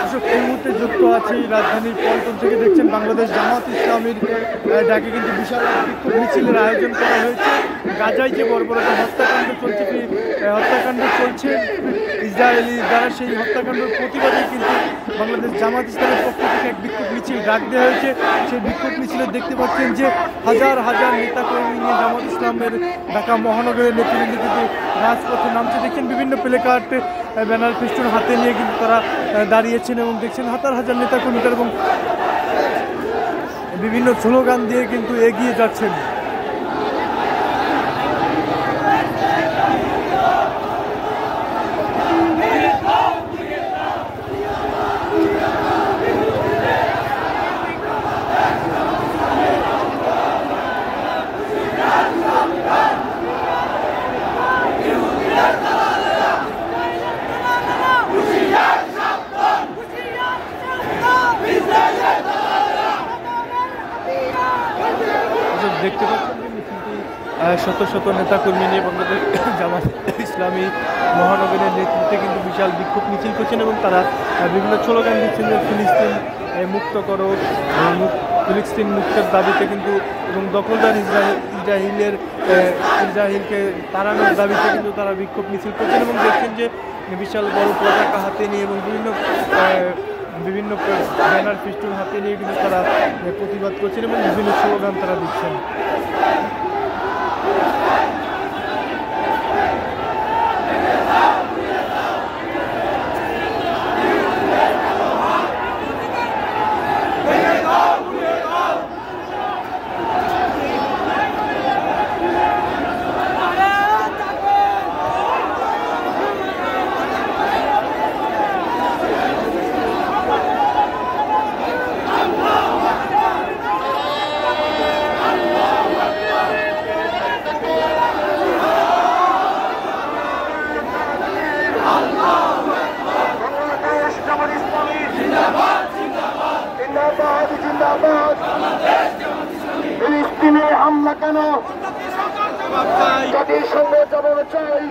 দর্শক এই মুহূর্তে যুক্ত আছি রাজধানীর পল্টন থেকে। দেখছেন বাংলাদেশ জামাত ইসলামীর ডাকে কিন্তু বিশাল বিক্ষোভ মিছিলের আয়োজন করা হয়েছে। গাজায় যে বর্বরতা হত্যাকাণ্ড চলছে ইসরায়েলি দ্বারা, সেই হত্যাকাণ্ডের প্রতিবাদে কিন্তু বাংলাদেশ জামাত ইসলামের পক্ষ থেকে এক বিক্ষোভ মিছিল ডাক দেওয়া হয়েছে। সেই বিক্ষোভ মিছিলে দেখতে পাচ্ছেন যে হাজার হাজার নেতাকর্মী নিয়ে জামাত ইসলামের ঢাকা মহানগরের নেতৃবৃন্দ কিন্তু রাজপথে নামছে। দেখছেন বিভিন্ন প্লেকার্ড ব্যানার ফেস্টুন হাতে নিয়ে কিন্তু তারা দাঁড়িয়েছেন এবং দেখছেন হাজার হাজার নেতাকর্মীরা এবং বিভিন্ন স্লোগান দিয়ে কিন্তু এগিয়ে যাচ্ছেন। দেখতে পাচ্ছেন যে মিছিলটি শত শত নেতাকর্মী নিয়ে বাংলাদেশ জামাত ইসলামী মহানগরের নেতৃত্বে কিন্তু বিশাল বিক্ষোভ মিছিল করছেন এবং তারা বিভিন্ন স্লোগান দিচ্ছেন যে ফিলিস্তিন মুক্ত করো, ফিলিস্তিন মুক্তের দাবিতে কিন্তু এবং দখলদার ইসরায়েলকে তাড়ানোর দাবিতে কিন্তু তারা বিক্ষোভ মিছিল করছেন এবং দেখছেন যে বিশাল বড় পতাকা হাতে নিয়ে এবং বিভিন্ন ব্যানার ফেস্টুন হাতে নিয়ে কিন্তু তারা প্রতিবাদ করছেন এবং বিভিন্ন স্লোগান তারা দিচ্ছেন। ফিলিস্তিনে হামলা কেন? জাতিসংঘ জবাব চাই।